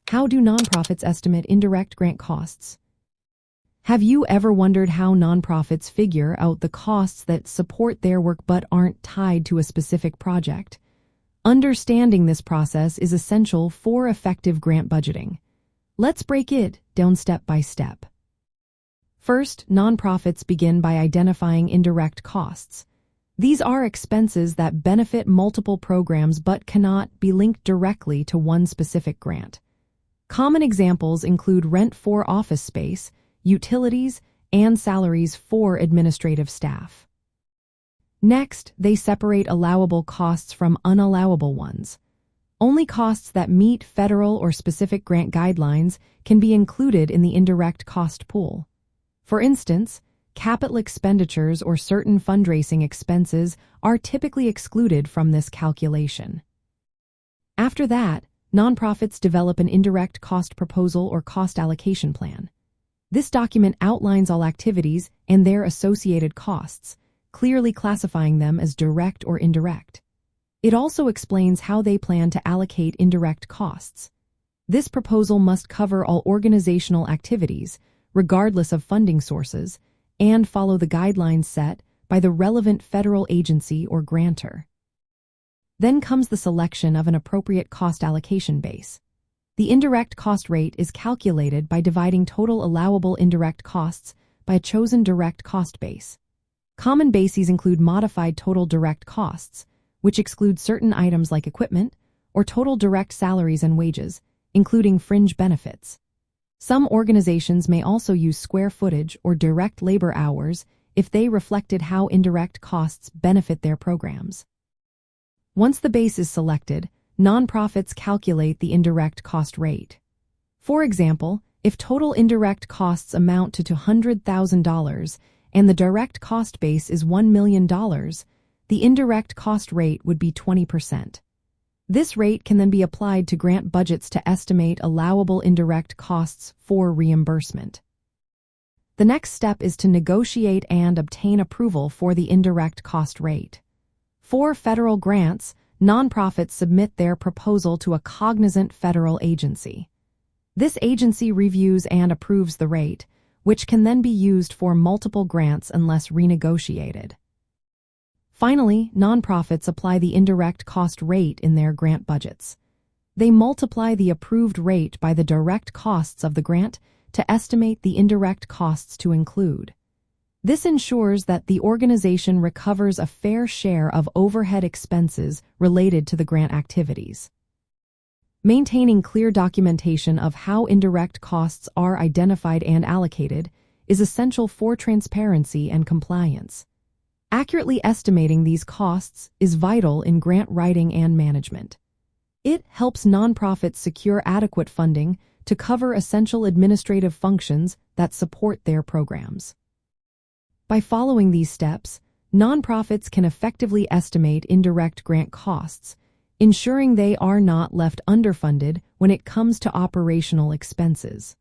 How do nonprofits estimate indirect grant costs? Have you ever wondered how nonprofits figure out the costs that support their work but aren't tied to a specific project? Understanding this process is essential for effective grant budgeting. Let's break it down step by step. First, nonprofits begin by identifying indirect costs. These are expenses that benefit multiple programs but cannot be linked directly to one specific grant. Common examples include rent for office space, utilities, and salaries for administrative staff. Next, they separate allowable costs from unallowable ones. Only costs that meet federal or specific grant guidelines can be included in the indirect cost pool. For instance, capital expenditures or certain fundraising expenses are typically excluded from this calculation. After that, nonprofits develop an indirect cost proposal or cost allocation plan. This document outlines all activities and their associated costs, clearly classifying them as direct or indirect. It also explains how they plan to allocate indirect costs. This proposal must cover all organizational activities, regardless of funding sources, and follow the guidelines set by the relevant federal agency or grantor. Then comes the selection of an appropriate cost allocation base. The indirect cost rate is calculated by dividing total allowable indirect costs by a chosen direct cost base. Common bases include modified total direct costs, which exclude certain items like equipment, or total direct salaries and wages, including fringe benefits. Some organizations may also use square footage or direct labor hours if they reflected how indirect costs benefit their programs. Once the base is selected, nonprofits calculate the indirect cost rate. For example, if total indirect costs amount to $200,000 and the direct cost base is $1 million, the indirect cost rate would be 20%. This rate can then be applied to grant budgets to estimate allowable indirect costs for reimbursement. The next step is to negotiate and obtain approval for the indirect cost rate. For federal grants, nonprofits submit their proposal to a cognizant federal agency. This agency reviews and approves the rate, which can then be used for multiple grants unless renegotiated. Finally, nonprofits apply the indirect cost rate in their grant budgets. They multiply the approved rate by the direct costs of the grant to estimate the indirect costs to include. This ensures that the organization recovers a fair share of overhead expenses related to the grant activities. Maintaining clear documentation of how indirect costs are identified and allocated is essential for transparency and compliance. Accurately estimating these costs is vital in grant writing and management. It helps nonprofits secure adequate funding to cover essential administrative functions that support their programs. By following these steps, nonprofits can effectively estimate indirect grant costs, ensuring they are not left underfunded when it comes to operational expenses.